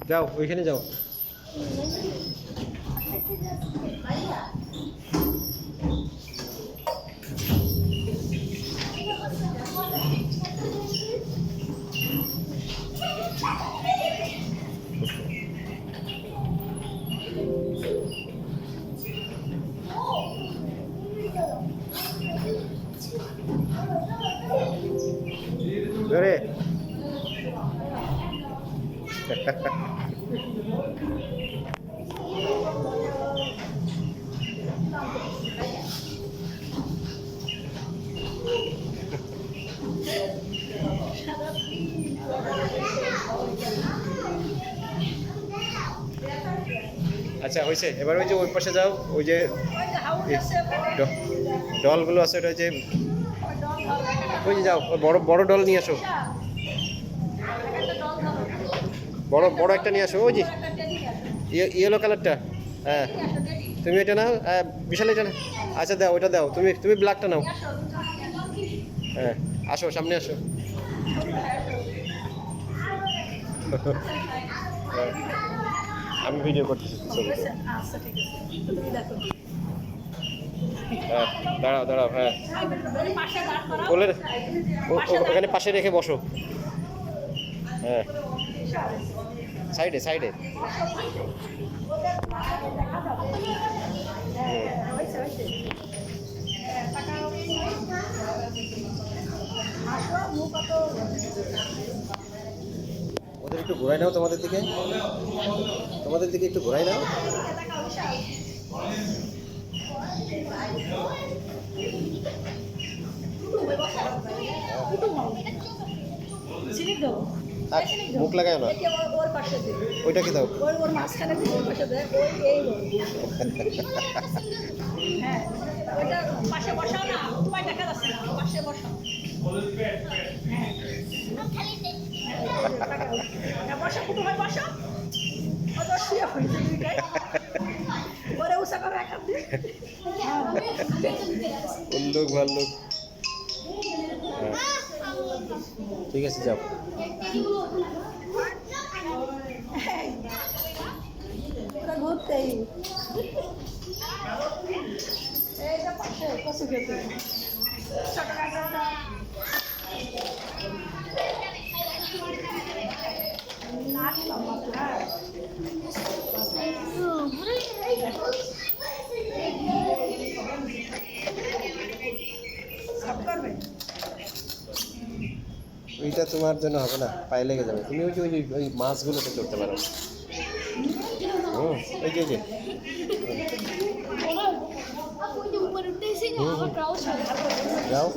যাও ওইখানে যাও। ধরে আচ্ছা হয়েছে, এবার ওই যে ওই পাশে যাও, ওই যে ডলগুলো আছে ওটা যে ওই যে যাও, বড় বড় ডল নিয়ে আসো, বড় বড় একটা নিয়ে আসো, ওই যে ইয়েলো কালারটা। হ্যাঁ তুমি এটা নাও, বিশাল এটা না। আচ্ছা দাও ওইটা দাও, তুমি তুমি ব্ল্যাকটা নাও। হ্যাঁ আসো সামনে আসো। আমি ভিডিও করতেছি। হ্যাঁ দাঁড়াও দাঁড়াও, হ্যাঁ বলে ওখানে পাশে রেখে বসো। হ্যাঁ সাইডে সাইডে। ওদের একটু ঘোরাই নাও, তোমাদের দিকে, তোমাদের দিকে একটু ঘোরাই নাও। মুখ লাগায় না, ওইটা কি দাও। উল্লুক ভাল্লুক। ঠিক আছে যাও। ওইটা তোমার জন্য হবে না, পায়ে লেগে যাবে। তুমি ওই যে ওই মাছগুলোতে চড়তে পারো। ওই যে যাও।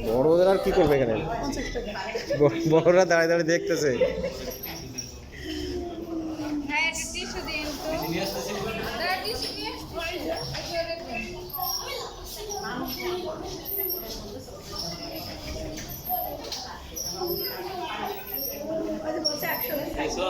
বড়দের আর কি করবে এখানে, বড়রা দাঁড়িয়ে দাঁড়িয়ে দেখতেছে। একশো